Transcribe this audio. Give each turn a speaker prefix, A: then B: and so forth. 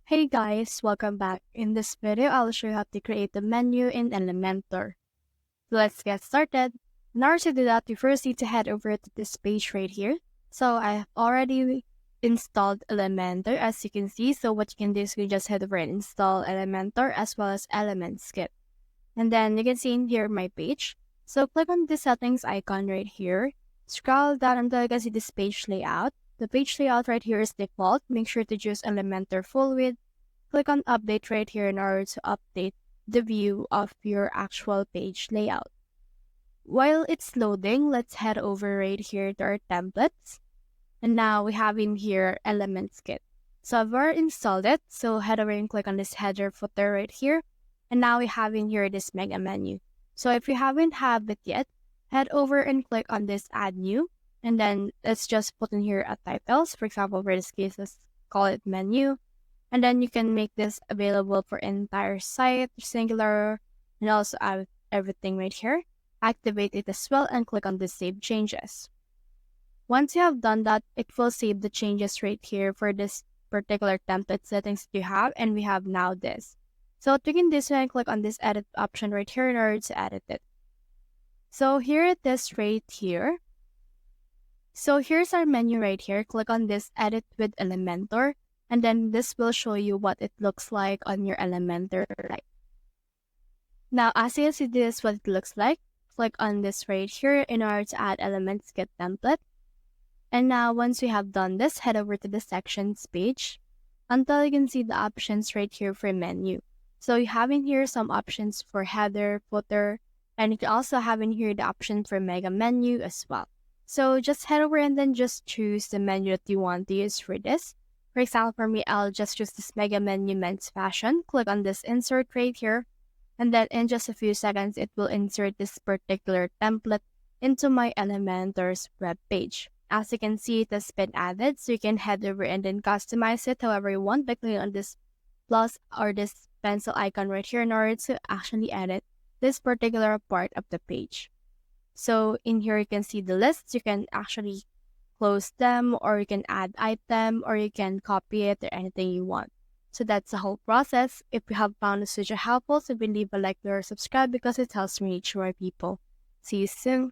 A: Hey guys, welcome back. In this video, I'll show you how to create a menu in Elementor. So let's get started. In order to do that, we first need to head over to this page right here. So I have already installed Elementor, as you can see. So what you can do is you just head over and install Elementor as well as Elements Kit. And then you can see in here my page. So click on the settings icon right here. Scroll down until you can see this page layout. The page layout right here is default. Make sure to choose Elementor full width. Click on update right here in order to update the view of your actual page layout. While it's loading, let's head over right here to our templates. And now we have in here Elements Kit. So I've already installed it. So head over and click on this header footer right here. And now we have in here this mega menu. So if you haven't have it yet, head over and click on this add new. And then let's just put in here a titles. For example, for this case, let's call it menu. And then you can make this available for entire site, singular, and also add everything right here. Activate it as well and click on the save changes. Once you have done that, it will save the changes right here for this particular template settings that you have, and we have now this. So to begin this one, click on this edit option right here in order to edit it. So here it is right here. So here's our menu right here. Click on this edit with Elementor, and then this will show you what it looks like on your Elementor. Now, as you can see, this is what it looks like. Click on this right here in order to add Elements Kit template. And now, once we have done this, head over to the sections page until you can see the options right here for menu. So you have in here some options for header, footer, and you can also have in here the option for mega menu as well. So just head over and then just choose the menu that you want to use for this. For example, for me, I'll just choose this mega menu men's fashion. Click on this insert right here. And then in just a few seconds, it will insert this particular template into my Elementor's web page. As you can see, it has been added, so you can head over and then customize it however you want by clicking on this plus or this pencil icon right here in order to actually edit this particular part of the page. So in here, you can see the lists. You can actually close them, or you can add item, or you can copy it, or anything you want. So that's the whole process. If you have found this video helpful, so leave a like or subscribe because it helps me reach more people. See you soon.